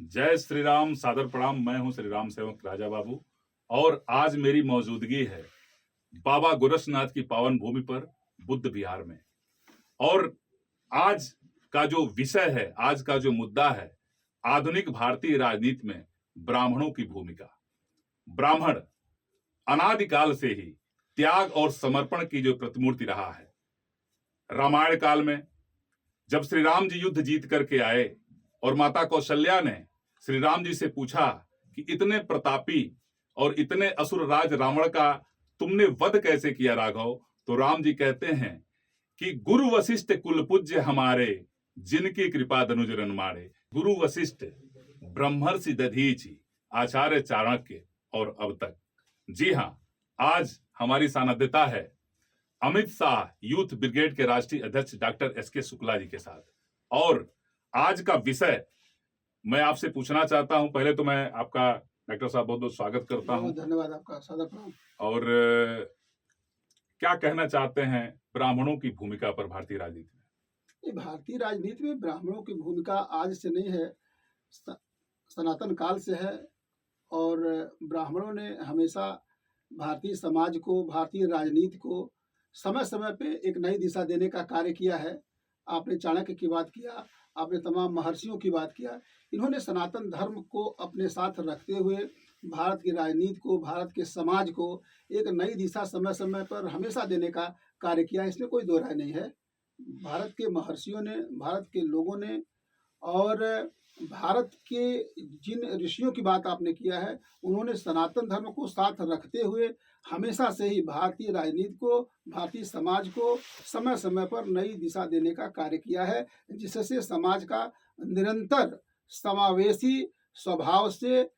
जय श्री राम, सादर प्रणाम। मैं हूं श्री राम सेवक राजा बाबू और आज मेरी मौजूदगी है बाबा गोरक्षनाथ की पावन भूमि पर बुद्ध विहार में। और आज का जो विषय है, आज का जो मुद्दा है, आधुनिक भारतीय राजनीति में ब्राह्मणों की भूमिका। ब्राह्मण अनादिकाल से ही त्याग और समर्पण की जो प्रतिमूर्ति रहा है। रामायण काल में जब श्री राम जी युद्ध जीत करके आए और माता कौशल्या ने श्री राम जी से पूछा कि इतने प्रतापी और इतने असुर राज रावण का तुमने वध कैसे किया राघव, तो राम जी कहते हैं कि गुरु वशिष्ठ कुल पूज्य हमारे, जिनकी कृपा धनुज रन मारे। गुरु वशिष्ठ, ब्रह्मर्षि दधीचि, आचार्य चाणक्य और अब तक। जी हाँ, आज हमारी सानिध्यता है अमित शाह यूथ ब्रिगेड के राष्ट्रीय अध्यक्ष डॉक्टर एसके शुक्ला जी के साथ। और आज का विषय मैं आपसे पूछना चाहता हूं। पहले तो मैं आपका डॉक्टर साहब बहुत बहुत स्वागत करता हूं। धन्यवाद आपका, सादर प्रणाम। और क्या कहना चाहते हैं ब्राह्मणों की भूमिका पर भारतीय राजनीति में? ये भारतीय राजनीति में ब्राह्मणों की भूमिका आज से नहीं है, सनातन काल से है। और ब्राह्मणों ने हमेशा भारतीय समाज को, भारतीय राजनीति को समय समय पे एक नई दिशा देने का कार्य किया है। आपने चाणक्य की बात किया, आपने तमाम महर्षियों की बात किया। इन्होंने सनातन धर्म को अपने साथ रखते हुए भारत की राजनीति को, भारत के समाज को एक नई दिशा समय समय पर हमेशा देने का कार्य किया। इसमें कोई दो राय नहीं है। भारत के महर्षियों ने, भारत के लोगों ने और भारत के जिन ऋषियों की बात आपने किया है, उन्होंने सनातन धर्म को साथ रखते हुए हमेशा से ही भारतीय राजनीति को, भारतीय समाज को समय समय पर नई दिशा देने का कार्य किया है, जिससे समाज का निरंतर समावेशी स्वभाव से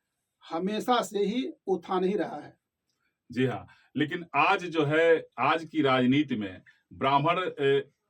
हमेशा से ही उत्थान ही रहा है। जी हाँ, लेकिन आज जो है, आज की राजनीति में ब्राह्मण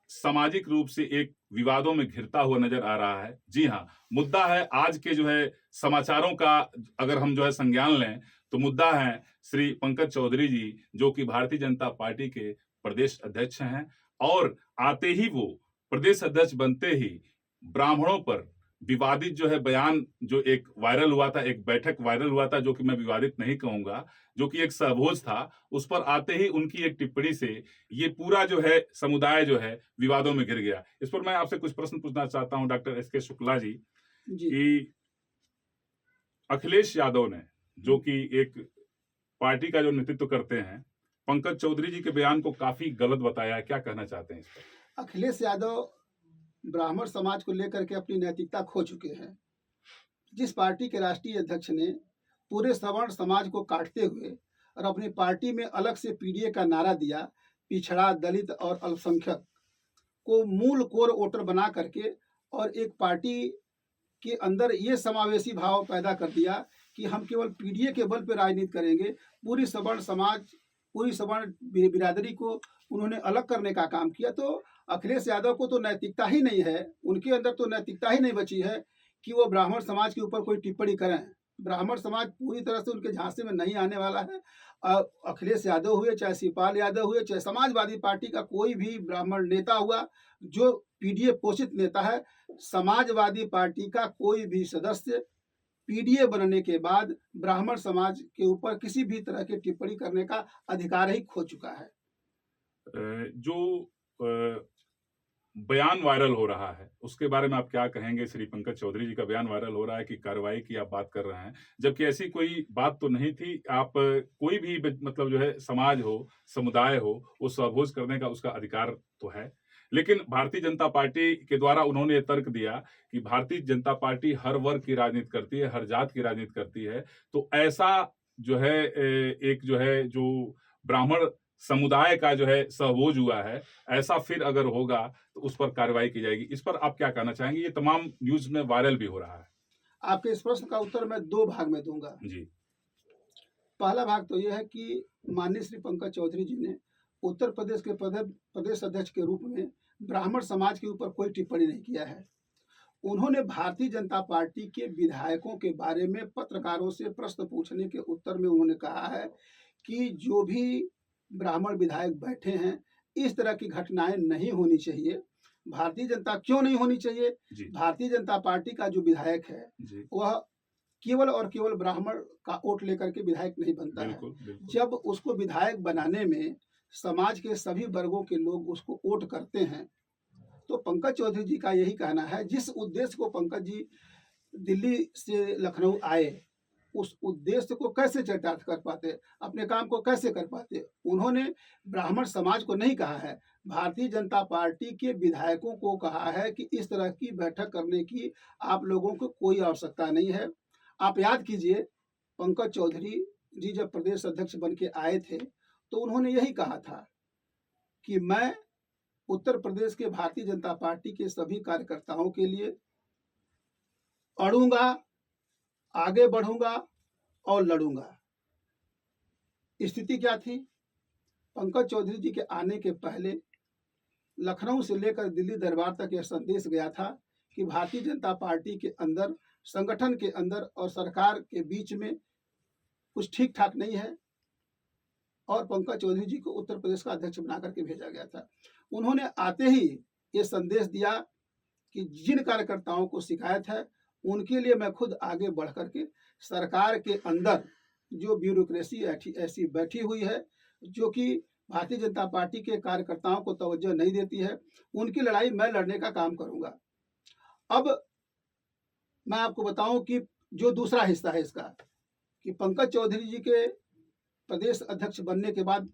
सामाजिक रूप से एक विवादों में घिरता हुआ नजर आ रहा है। जी हाँ, मुद्दा है आज के जो है समाचारों का, अगर हम जो है संज्ञान लें तो मुद्दा है श्री पंकज चौधरी जी, जो कि भारतीय जनता पार्टी के प्रदेश अध्यक्ष हैं। और आते ही वो प्रदेश अध्यक्ष बनते ही ब्राह्मणों पर विवादित जो है बयान, जो एक वायरल हुआ था, एक बैठक वायरल हुआ था, जो कि मैं विवादित नहीं कहूंगा, जो कि एक सहभोज था, उस पर आते ही उनकी एक टिप्पणी से ये पूरा जो है समुदाय जो है विवादों में गिर गया। इस पर मैं आपसे कुछ प्रश्न पूछना चाहता हूं डॉक्टर एसके शुक्ला जी कि अखिलेश यादव ने, जो कि एक पार्टी का जो नेतृत्व करते हैं, पंकज चौधरी जी के बयान को काफी गलत बताया है। क्या कहना चाहते हैं इस पर? अखिलेश यादव ब्राह्मण समाज को लेकर के अपनी नैतिकता खो चुके हैं। जिस पार्टी के राष्ट्रीय अध्यक्ष ने पूरे सवर्ण समाज को काटते हुए और अपनी पार्टी में अलग से पीडीए का नारा दिया, पिछड़ा, दलित और अल्पसंख्यक को मूल कोर वोटर बना करके और एक पार्टी के अंदर ये समावेशी भाव पैदा कर दिया कि हम केवल पीडीए के बल पर राजनीति करेंगे। पूरी सवर्ण समाज, पूरी सवर्ण बिरादरी को उन्होंने अलग करने का काम किया। तो अखिलेश यादव को तो नैतिकता ही नहीं है, उनके अंदर तो नैतिकता ही नहीं बची है कि वो ब्राह्मण समाज के ऊपर कोई टिप्पणी करें। ब्राह्मण समाज पूरी तरह से उनके झांसे में नहीं आने वाला है। अखिलेश यादव हुए, चाहे शिवपाल यादव हुए, चाहे समाजवादी पार्टी का कोई भी ब्राह्मण नेता हुआ जो पीडीए पोषित नेता है, समाजवादी पार्टी का कोई भी सदस्य पीडीए बनने के बाद ब्राह्मण समाज के ऊपर किसी भी तरह की टिप्पणी करने का अधिकार ही खो चुका है। जो बयान वायरल हो रहा है उसके बारे में आप क्या कहेंगे? श्री पंकज चौधरी जी का बयान वायरल हो रहा है कि कार्रवाई की आप बात कर रहे हैं, जबकि ऐसी कोई बात तो नहीं थी। आप कोई भी मतलब जो है समाज हो, समुदाय हो, वो स्वभोज करने का उसका अधिकार तो है। लेकिन भारतीय जनता पार्टी के द्वारा उन्होंने ये तर्क दिया कि भारतीय जनता पार्टी हर वर्ग की राजनीति करती है, हर जात की राजनीति करती है, तो ऐसा जो है एक जो है जो ब्राह्मण समुदाय का जो है सहभोज हुआ है, ऐसा फिर अगर होगा तो उस पर कार्रवाई की जाएगी। इस पर आप क्या कहना चाहेंगे? ये तमाम न्यूज में वायरल भी हो रहा है। आपके इस प्रश्न का उत्तर मैं दो भाग में दूंगा जी। पहला भाग तो यह है कि माननीय श्री पंकज चौधरी जी ने उत्तर प्रदेश के प्रदेश अध्यक्ष के रूप में ब्राह्मण समाज के ऊपर कोई टिप्पणी नहीं किया है। उन्होंने भारतीय जनता पार्टी के विधायकों के बारे में पत्रकारों से प्रश्न पूछने के उत्तर में उन्होंने कहा है कि जो भी ब्राह्मण विधायक बैठे हैं, इस तरह की घटनाएं नहीं होनी चाहिए। भारतीय जनता क्यों नहीं होनी चाहिए? जी भारतीय जनता पार्टी का जो विधायक है जी वह केवल और केवल ब्राह्मण का वोट लेकर के विधायक नहीं बनता है। बिल्कुल बिल्कुल जब उसको विधायक बनाने में समाज के सभी वर्गों के लोग उसको वोट करते हैं, तो पंकज चौधरी जी का यही कहना है, जिस उद्देश्य को पंकज जी दिल्ली से लखनऊ आए, उस उद्देश्य को कैसे चरितार्थ कर पाते, अपने काम को कैसे कर पाते? उन्होंने ब्राह्मण समाज को नहीं कहा है, भारतीय जनता पार्टी के विधायकों को कहा है कि इस तरह की बैठक करने की आप लोगों को कोई आवश्यकता नहीं है। आप याद कीजिए, पंकज चौधरी जी जब प्रदेश अध्यक्ष बन के आए थे, तो उन्होंने यही कहा था कि मैं उत्तर प्रदेश के भारतीय जनता पार्टी के सभी कार्यकर्ताओं के लिए अड़ूंगा, आगे बढ़ूंगा और लड़ूंगा। स्थिति क्या थी? पंकज चौधरी जी के आने के पहले लखनऊ से लेकर दिल्ली दरबार तक यह संदेश गया था कि भारतीय जनता पार्टी के अंदर, संगठन के अंदर और सरकार के बीच में कुछ ठीक ठाक नहीं है, और पंकज चौधरी जी को उत्तर प्रदेश का अध्यक्ष बना करके भेजा गया था। उन्होंने आते ही ये संदेश दिया कि जिन कार्यकर्ताओं को शिकायत है उनके लिए मैं खुद आगे बढ़ करके सरकार के अंदर जो ब्यूरोक्रेसी ऐसी बैठी हुई है जो कि भारतीय जनता पार्टी के कार्यकर्ताओं को तवज्जो नहीं देती है, उनकी लड़ाई मैं लड़ने का काम करूंगा। अब मैं आपको बताऊं कि जो दूसरा हिस्सा है इसका, कि पंकज चौधरी जी के प्रदेश अध्यक्ष बनने के बाद,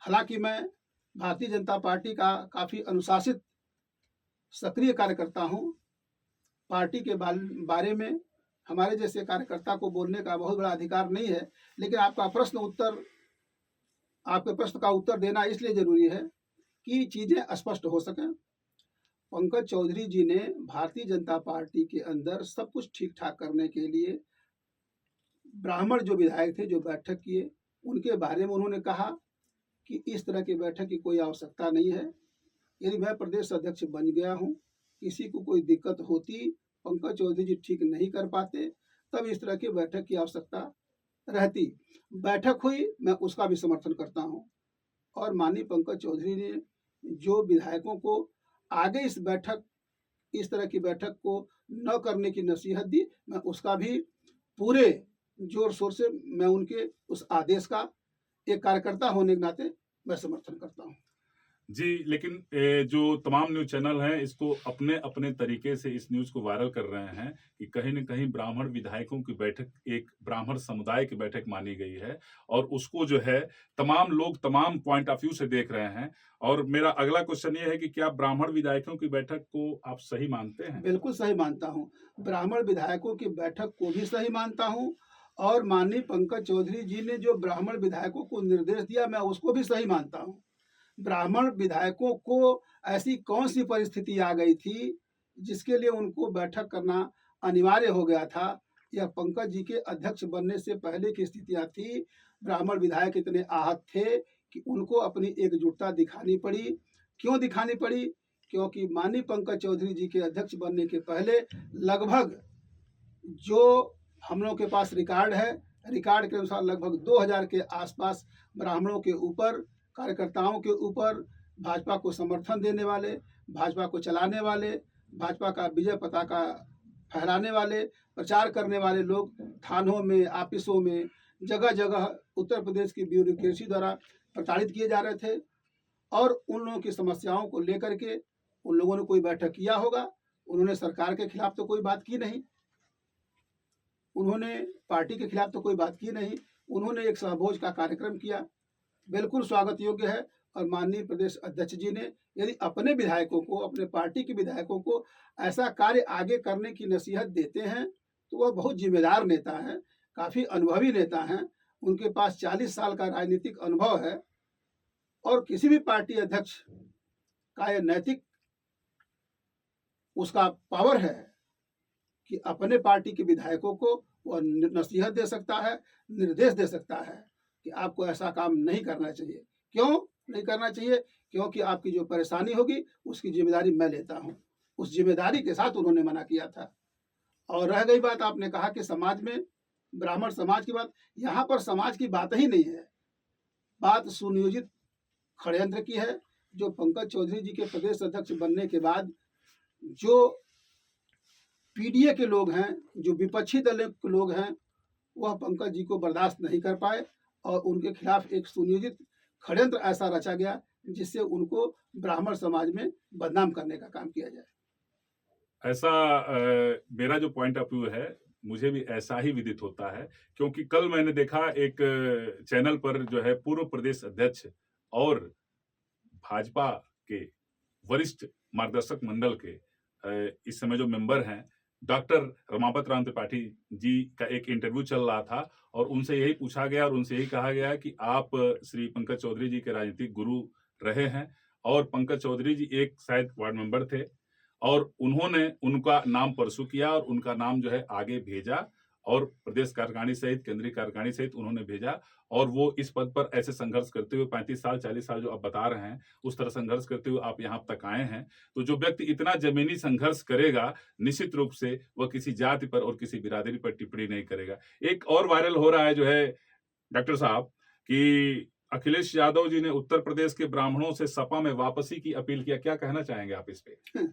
हालांकि मैं भारतीय जनता पार्टी का काफ़ी अनुशासित सक्रिय कार्यकर्ता हूं, पार्टी के बारे में हमारे जैसे कार्यकर्ता को बोलने का बहुत बड़ा अधिकार नहीं है, लेकिन आपके प्रश्न का उत्तर देना इसलिए जरूरी है कि चीज़ें स्पष्ट हो सकें। पंकज चौधरी जी ने भारतीय जनता पार्टी के अंदर सब कुछ ठीक ठाक करने के लिए ब्राह्मण जो विधायक थे जो बैठक किए, उनके बारे में उन्होंने कहा कि इस तरह की बैठक की कोई आवश्यकता नहीं है। यदि मैं प्रदेश अध्यक्ष बन गया हूं, किसी को कोई दिक्कत होती, पंकज चौधरी जी ठीक नहीं कर पाते, तब इस तरह की बैठक की आवश्यकता रहती। बैठक हुई, मैं उसका भी समर्थन करता हूं, और माननीय पंकज चौधरी ने जो विधायकों को आगे इस तरह की बैठक को न करने की नसीहत दी, मैं उसका भी पूरे जोर शोर से मैं उनके उस आदेश का एक कार्यकर्ता होने के नाते मैं समर्थन करता हूं। जी, लेकिन जो तमाम न्यूज़ चैनल हैं इसको अपने अपने तरीके से इस न्यूज़ को वायरल कर रहे हैं कि कहीं न कहीं ब्राह्मण विधायकों की बैठक एक ब्राह्मण समुदाय की बैठक मानी गई है, और उसको जो है तमाम लोग तमाम पॉइंट ऑफ व्यू से देख रहे हैं। और मेरा अगला क्वेश्चन ये है कि क्या ब्राह्मण विधायकों की बैठक को आप सही मानते हैं? बिल्कुल सही मानता हूँ। ब्राह्मण विधायकों की बैठक को भी सही मानता हूँ, और माननीय पंकज चौधरी जी ने जो ब्राह्मण विधायकों को निर्देश दिया, मैं उसको भी सही मानता हूँ। ब्राह्मण विधायकों को ऐसी कौन सी परिस्थिति आ गई थी जिसके लिए उनको बैठक करना अनिवार्य हो गया था? यह पंकज जी के अध्यक्ष बनने से पहले की स्थितियां थी। ब्राह्मण विधायक इतने आहत थे कि उनको अपनी एकजुटता दिखानी पड़ी। क्यों दिखानी पड़ी? क्योंकि माननीय पंकज चौधरी जी के अध्यक्ष बनने के पहले लगभग, जो हम लोगों के पास रिकॉर्ड है, रिकॉर्ड के अनुसार लगभग 2000 के आसपास ब्राह्मणों के ऊपर, कार्यकर्ताओं के ऊपर, भाजपा को समर्थन देने वाले, भाजपा को चलाने वाले, भाजपा का विजय पताका फहराने वाले, प्रचार करने वाले लोग थानों में, ऑफिसों में, जगह जगह उत्तर प्रदेश की ब्यूरोक्रेसी द्वारा प्रताड़ित किए जा रहे थे। और उन लोगों की समस्याओं को लेकर के उन लोगों ने कोई बैठक किया होगा, उन्होंने सरकार के खिलाफ तो कोई बात की नहीं, उन्होंने पार्टी के खिलाफ तो कोई बात की नहीं, उन्होंने एक सहभोज का कार्यक्रम किया, बिल्कुल स्वागत योग्य है। और माननीय प्रदेश अध्यक्ष जी ने यदि अपने विधायकों को, अपने पार्टी के विधायकों को ऐसा कार्य आगे करने की नसीहत देते हैं, तो वह बहुत जिम्मेदार नेता हैं, काफ़ी अनुभवी नेता हैं, उनके पास 40 साल का राजनीतिक अनुभव है, और किसी भी पार्टी अध्यक्ष का यह नैतिक उसका पावर है कि अपने पार्टी के विधायकों को वह नसीहत दे सकता है, निर्देश दे सकता है कि आपको ऐसा काम नहीं करना चाहिए। क्यों नहीं करना चाहिए? क्योंकि आपकी जो परेशानी होगी उसकी जिम्मेदारी मैं लेता हूँ। उस जिम्मेदारी के साथ उन्होंने मना किया था। और रह गई बात, आपने कहा कि समाज में ब्राह्मण समाज की बात, यहाँ पर समाज की बात ही नहीं है, बात सुनियोजित षड्यंत्र की है, जो पंकज चौधरी जी के प्रदेश अध्यक्ष बनने के बाद जो पीडीए के लोग हैं, जो विपक्षी दल के लोग हैं, वह पंकज जी को बर्दाश्त नहीं कर पाए और उनके खिलाफ एक सुनियोजित षड्यंत्र ऐसा रचा गया जिससे उनको ब्राह्मण समाज में बदनाम करने का काम किया जाए। ऐसा मेरा जो पॉइंट ऑफ व्यू है, मुझे भी ऐसा ही विदित होता है, क्योंकि कल मैंने देखा एक चैनल पर जो है पूर्व प्रदेश अध्यक्ष और भाजपा के वरिष्ठ मार्गदर्शक मंडल के इस समय जो मेंबर हैं, डॉक्टर रमापत राम त्रिपाठी जी का एक इंटरव्यू चल रहा था और उनसे यही पूछा गया और उनसे यही कहा गया कि आप श्री पंकज चौधरी जी के राजनीतिक गुरु रहे हैं और पंकज चौधरी जी एक शायद वार्ड मेंबर थे और उन्होंने उनका नाम परसू किया और उनका नाम जो है आगे भेजा और प्रदेश कार्यकारिणी सहित केंद्रीय कार्यकारिणी सहित उन्होंने भेजा और वो इस पद पर ऐसे संघर्ष करते हुए 35 साल 40 साल जो आप बता रहे हैं उस तरह संघर्ष करते हुए आप यहाँ तक आए हैं। तो जो व्यक्ति इतना जमीनी संघर्ष करेगा निश्चित रूप से वह किसी जाति पर और किसी बिरादरी पर टिप्पणी नहीं करेगा। एक और वायरल हो रहा है जो है डॉक्टर साहब कि अखिलेश यादव जी ने उत्तर प्रदेश के ब्राह्मणों से सपा में वापसी की अपील किया, क्या कहना चाहेंगे आप इस पे?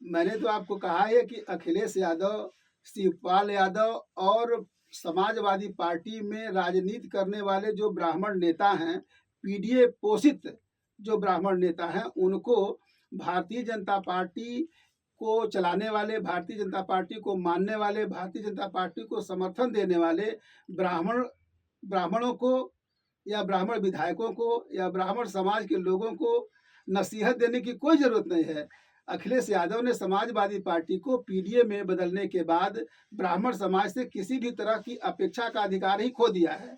मैंने तो आपको कहा है कि अखिलेश यादव, शिवपाल यादव और समाजवादी पार्टी में राजनीति करने वाले जो ब्राह्मण नेता हैं, पीडीए पोषित जो ब्राह्मण नेता हैं, उनको भारतीय जनता पार्टी को चलाने वाले, भारतीय जनता पार्टी को मानने वाले, भारतीय जनता पार्टी को समर्थन देने वाले ब्राह्मणों को या ब्राह्मण विधायकों को या ब्राह्मण समाज के लोगों को नसीहत देने की कोई जरूरत नहीं है। अखिलेश यादव ने समाजवादी पार्टी को पीडीए में बदलने के बाद ब्राह्मण समाज से किसी भी तरह की अपेक्षा का अधिकार ही खो दिया है।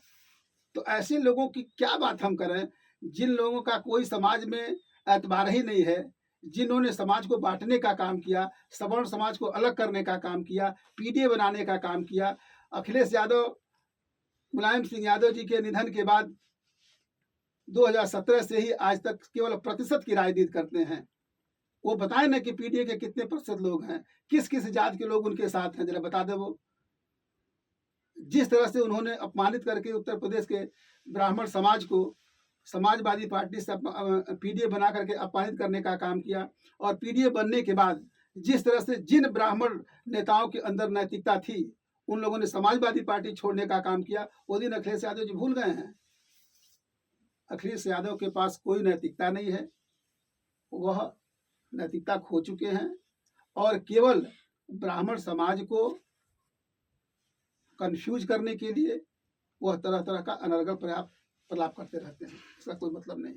तो ऐसे लोगों की क्या बात हम करें जिन लोगों का कोई समाज में एतबार ही नहीं है, जिन्होंने समाज को बांटने का काम किया, सवर्ण समाज को अलग करने का काम किया, पीडीए बनाने का काम किया। अखिलेश यादव मुलायम सिंह यादव जी के निधन के बाद 2017 से ही आज तक केवल प्रतिशत की राजनीति करते हैं। वो बताए ना कि पीडीए के कितने प्रतिशत लोग हैं, किस किस जात के लोग उनके साथ हैं, जरा बता दे। वो जिस तरह से उन्होंने अपमानित करके उत्तर प्रदेश के ब्राह्मण समाज को समाजवादी पार्टी से पीडीए बना करके अपमानित करने का काम किया और पीडीए बनने के बाद जिस तरह से जिन ब्राह्मण नेताओं के अंदर नैतिकता थी उन लोगों ने समाजवादी पार्टी छोड़ने का काम किया, वो दिन अखिलेश यादव जी भूल गए हैं। अखिलेश यादव के पास कोई नैतिकता नहीं है, वह नैतिकता खो चुके हैं और केवल ब्राह्मण समाज को कंफ्यूज करने के लिए वह तरह तरह का अनर्गल प्रलाप करते रहते हैं। इसका कोई मतलब नहीं।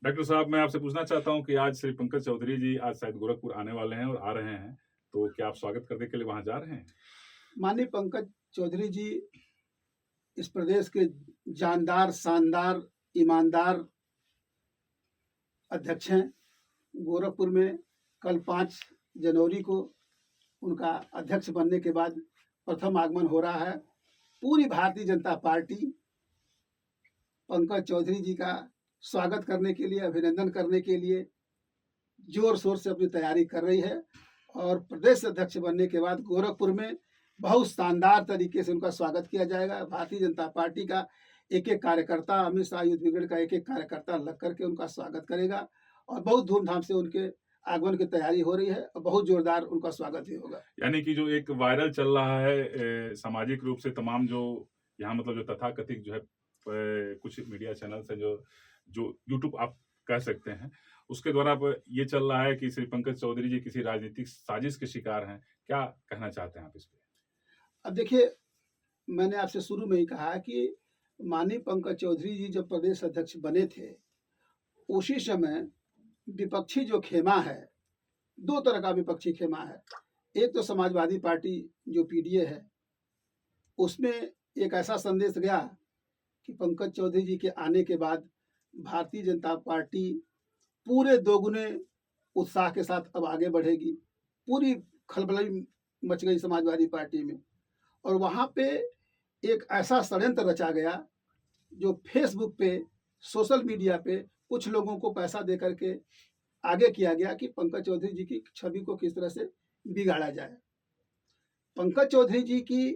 डॉक्टर साहब, मैं आपसे पूछना चाहता हूं कि आज श्री पंकज चौधरी जी आज शायद गोरखपुर आने वाले हैं और आ रहे हैं, तो क्या आप स्वागत करने के लिए वहां जा रहे हैं? माननीय पंकज चौधरी जी इस प्रदेश के जानदार, शानदार, ईमानदार अध्यक्ष हैं। गोरखपुर में कल 5 जनवरी को उनका अध्यक्ष बनने के बाद प्रथम आगमन हो रहा है। पूरी भारतीय जनता पार्टी पंकज चौधरी जी का स्वागत करने के लिए, अभिनंदन करने के लिए जोर शोर से अपनी तैयारी कर रही है और प्रदेश अध्यक्ष बनने के बाद गोरखपुर में बहुत शानदार तरीके से उनका स्वागत किया जाएगा। भारतीय जनता पार्टी का एक एक कार्यकर्ता, अमित शाह युद्ध ब्रिगेड का एक एक कार्यकर्ता लग करके उनका स्वागत करेगा और बहुत धूमधाम से उनके आगमन की तैयारी हो रही है और बहुत जोरदार उनका स्वागत भी होगा। यानी कि जो एक वायरल चल रहा है सामाजिक रूप से तमाम जो यहाँ मतलब जो तथाकथित जो है कुछ मीडिया चैनल है जो यूट्यूब आप कह सकते हैं, उसके द्वारा अब ये चल रहा है कि श्री पंकज चौधरी जी किसी राजनीतिक साजिश के शिकार हैं, क्या कहना चाहते हैं आप इस पे? अब देखिए, मैंने आपसे शुरू में ही कहा कि माननीय पंकज चौधरी जी जब प्रदेश अध्यक्ष बने थे उसी समय विपक्षी जो खेमा है, 2 तरह का विपक्षी खेमा है। एक तो समाजवादी पार्टी जो पीडीए है, उसमें एक ऐसा संदेश गया कि पंकज चौधरी जी के आने के बाद भारतीय जनता पार्टी पूरे दोगुने उत्साह के साथ अब आगे बढ़ेगी। पूरी खलबली मच गई समाजवादी पार्टी में और वहाँ पे एक ऐसा षड्यंत्र रचा गया जो फेसबुक पे, सोशल मीडिया पे कुछ लोगों को पैसा दे करके आगे किया गया कि पंकज चौधरी जी की छवि को किस तरह से बिगाड़ा जाए। पंकज चौधरी जी की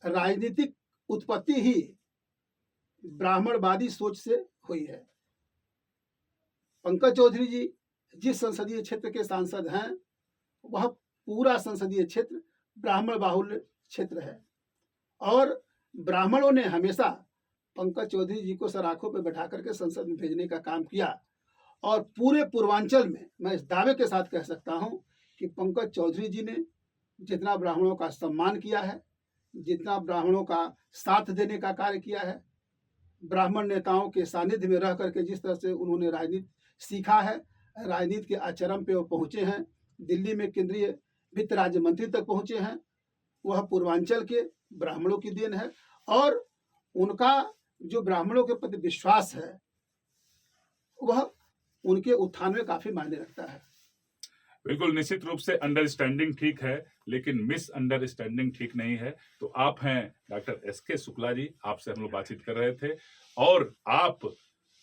राजनीतिक उत्पत्ति ही ब्राह्मणवादी सोच से हुई है। पंकज चौधरी जी जिस संसदीय क्षेत्र के सांसद हैं वह पूरा संसदीय क्षेत्र ब्राह्मण बाहुल्य क्षेत्र है और ब्राह्मणों ने हमेशा पंकज चौधरी जी को सराखों पर बैठा करके संसद में भेजने का काम किया और पूरे पूर्वांचल में मैं इस दावे के साथ कह सकता हूं कि पंकज चौधरी जी ने जितना ब्राह्मणों का सम्मान किया है, जितना ब्राह्मणों का साथ देने का कार्य किया है, ब्राह्मण नेताओं के सानिध्य में रह करके जिस तरह से उन्होंने राजनीति सीखा है, राजनीति के आचरण पे वो पहुंचे हैं, दिल्ली में केंद्रीय वित्त राज्य मंत्री तक पहुंचे हैं, वह पूर्वांचल के ब्राह्मणों की देन है और उनका जो ब्राह्मणों के प्रति विश्वास है वह उनके उत्थान में काफी मायने रखता है। बिल्कुल, निश्चित रूप से अंडरस्टैंडिंग ठीक है लेकिन मिस अंडरस्टैंडिंग ठीक नहीं है। तो आप हैं डॉक्टर एसके शुक्ला जी, आपसे हम लोग बातचीत कर रहे थे और आप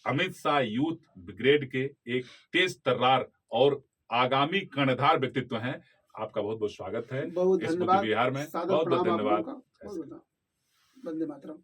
अमित शाह यूथ ब्रिगेड के एक तेज तर्रार और आगामी कर्णधार व्यक्तित्व हैं। आपका बहुत बहुत स्वागत है बहुत इस बुद्ध धन्यवाद, विहार में। सादर बहुत बहुत प्रणाम आप लोगों धन्यवाद। का। बहुत बहुत वंदे मातरम।